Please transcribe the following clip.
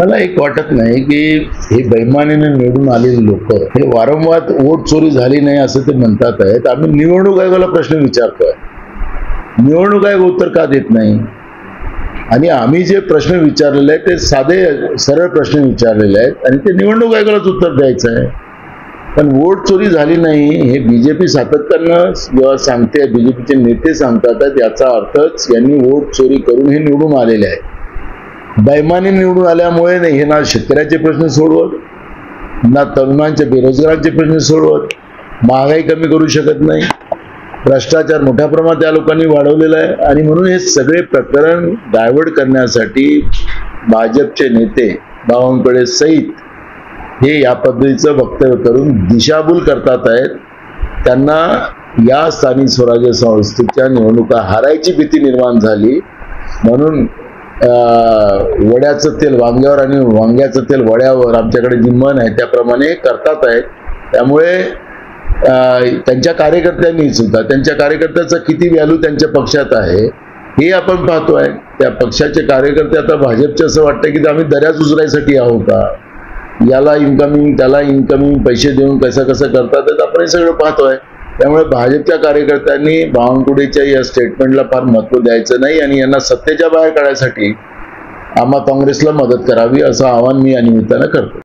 मला एक वाटत नाही की हे बैमानीने निवडून आलेली लोक हे वारंवार वोट चोरी झाली नाही असं ते म्हणतात आहेत. आम्ही निवडणूक आयोगाला प्रश्न विचारतोय, निवडणूक आयोग उत्तर का देत नाही? आणि आम्ही जे प्रश्न विचारलेले आहेत ते साधे सरळ प्रश्न विचारलेले आहेत आणि ते निवडणूक आयोगालाच उत्तर द्यायचं आहे. पण वोट चोरी झाली नाही हे बीजेपी सातत्यानं जेव्हा सांगते, बीजेपीचे नेते सांगतात, याचा अर्थच यांनी वोट चोरी करून हे निवडून आलेले आहे. बैमानी निवडून आल्यामुळे नाही, हे ना शेतकऱ्याचे प्रश्न सोडवत, ना तरुणांचे बेरोजगारांचे प्रश्न सोडवत, महागाई कमी करू शकत नाही, भ्रष्टाचार मोठ्या प्रमाणात या लोकांनी वाढवलेला आहे. आणि म्हणून हे सगळे प्रकरण डायव्हर्ट करण्यासाठी भाजपचे नेते बावनकुळे सहित हे या पद्धतीचं वक्तव्य करून दिशाभूल करतात आहेत. त्यांना या स्थानिक स्वराज्य संस्थेच्या निवडणुका हारायची भीती निर्माण झाली म्हणून वड्याचं तेल वांग्यावर आणि वांग्याचं तेल वड्यावर, आमच्याकडे जी म्हण आहे त्याप्रमाणे करतात आहेत. त्यामुळे त्यांच्या कार्यकर्त्यांनी सुद्धा, त्यांच्या कार्यकर्त्याचा किती व्हॅल्यू त्यांच्या पक्षात आहे हे आपण पाहतोय. त्या पक्षाचे कार्यकर्ते आता भाजपचे असं वाटतं की आम्ही दऱ्याच उचलायसाठी आहोत का, याला इन्कमिंग त्याला इन्कमिंग पैसे देऊन कसं करतात आपण हे सगळं पाहतोय. त्यामुळे भाजपच्या कार्यकर्त्यांनी बावनकुळेच्या या स्टेटमेंटला फार महत्त्व द्यायचं नाही आणि यांना सत्तेच्या बाहेर काढण्यासाठी आम्हा काँग्रेसला मदत करावी असं आवाहन मी या निमित्तानं करतो.